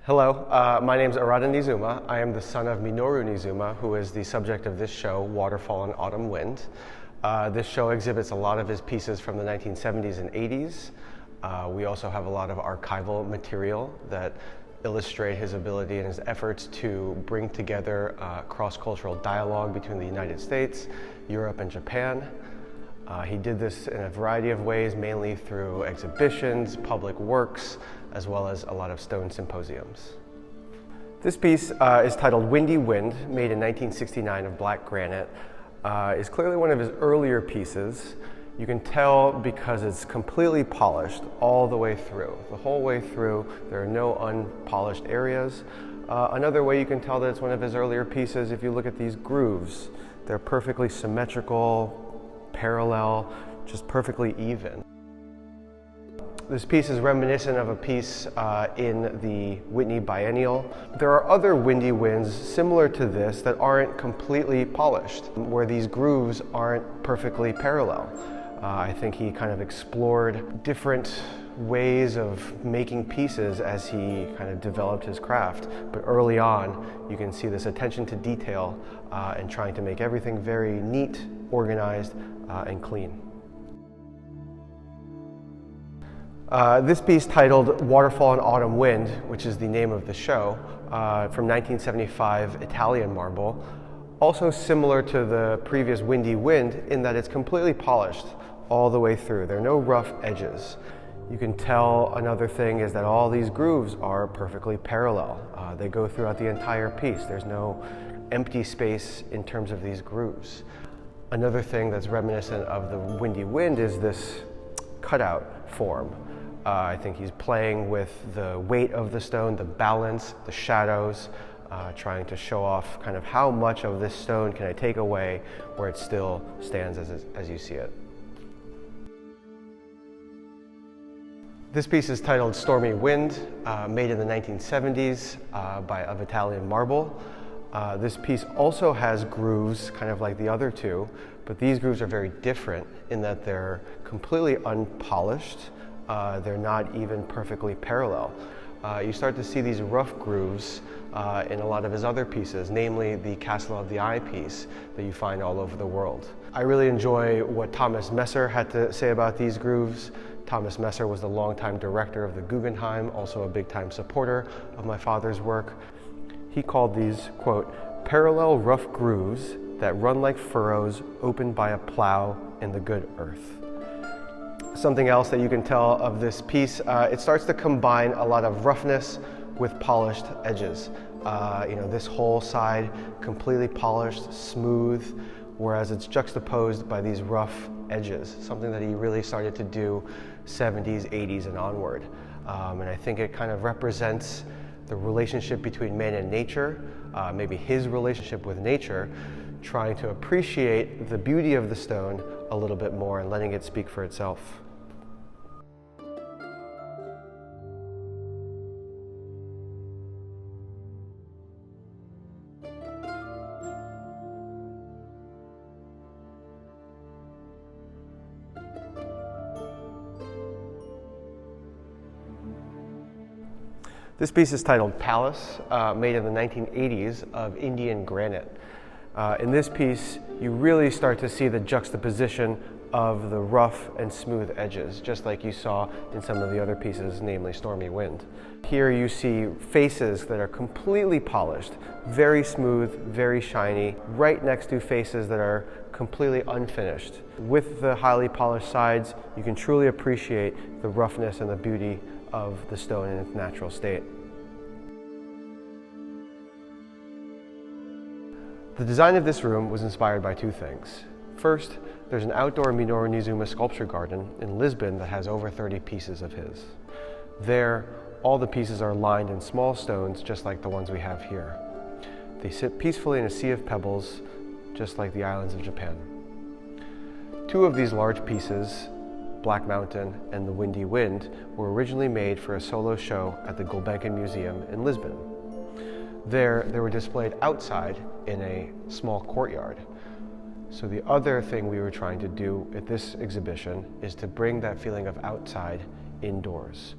Hello, my name is Arata Niizuma. I am the son of Minoru Niizuma, who is the subject of this show, Waterfall and Autumn Wind. This show exhibits a lot of his pieces from the 1970s and 80s. We also have a lot of archival material that illustrate his ability and his efforts to bring together cross-cultural dialogue between the United States, Europe, and Japan. He did this in a variety of ways, mainly through exhibitions, public works, as well as a lot of stone symposiums. This piece is titled Windy Wind, made in 1969 of black granite. Is clearly one of his earlier pieces. You can tell because it's completely polished all the way through. The whole way through, there are no unpolished areas. Another way you can tell that it's one of his earlier pieces, if you look at these grooves, they're perfectly symmetrical, parallel, just perfectly even. This piece is reminiscent of a piece in the Whitney Biennial. There are other windy winds similar to this that aren't completely polished, where these grooves aren't perfectly parallel. I think he kind of explored different ways of making pieces as he kind of developed his craft. But early on, you can see this attention to detail and trying to make everything very neat, organized, and clean. This piece, titled Waterfall and Autumn Wind, which is the name of the show, from 1975 Italian marble, also similar to the previous Windy Wind in that it's completely polished all the way through. There are no rough edges. You can tell another thing is that all these grooves are perfectly parallel. They go throughout the entire piece. There's no empty space in terms of these grooves. Another thing that's reminiscent of the Windy Wind is this cutout form. I think he's playing with the weight of the stone, the balance, the shadows, trying to show off kind of how much of this stone can I take away where it still stands as you see it. This piece is titled Stormy Wind, made in the 1970s of Italian marble. This piece also has grooves, kind of like the other two, but these grooves are very different in that they're completely unpolished. They're not even perfectly parallel. You start to see these rough grooves in a lot of his other pieces, namely the Castle of the Eye piece that you find all over the world. I really enjoy what Thomas Messer had to say about these grooves. Thomas Messer was the longtime director of the Guggenheim, also a big-time supporter of my father's work. He called these, quote, parallel rough grooves that run like furrows opened by a plough in the good earth. Something else that you can tell of this piece, it starts to combine a lot of roughness with polished edges. This whole side completely polished, smooth, whereas it's juxtaposed by these rough edges, something that he really started to do 70s, 80s, and onward. And I think it kind of represents the relationship between man and nature, maybe his relationship with nature, trying to appreciate the beauty of the stone a little bit more and letting it speak for itself. This piece is titled Palace, made in the 1980s of Indian granite. In this piece, you really start to see the juxtaposition of the rough and smooth edges, just like you saw in some of the other pieces, namely Stormy Wind. Here you see faces that are completely polished, very smooth, very shiny, right next to faces that are completely unfinished. With the highly polished sides, you can truly appreciate the roughness and the beauty of the stone in its natural state. The design of this room was inspired by two things. First, there's an outdoor Minoru Niizuma sculpture garden in Lisbon that has over 30 pieces of his. There, all the pieces are lined in small stones just like the ones we have here. They sit peacefully in a sea of pebbles, just like the islands of Japan. Two of these large pieces, Black Mountain and the Windy Wind, were originally made for a solo show at the Guggenheim Museum in Lisbon. There, they were displayed outside in a small courtyard. So the other thing we were trying to do at this exhibition is to bring that feeling of outside indoors.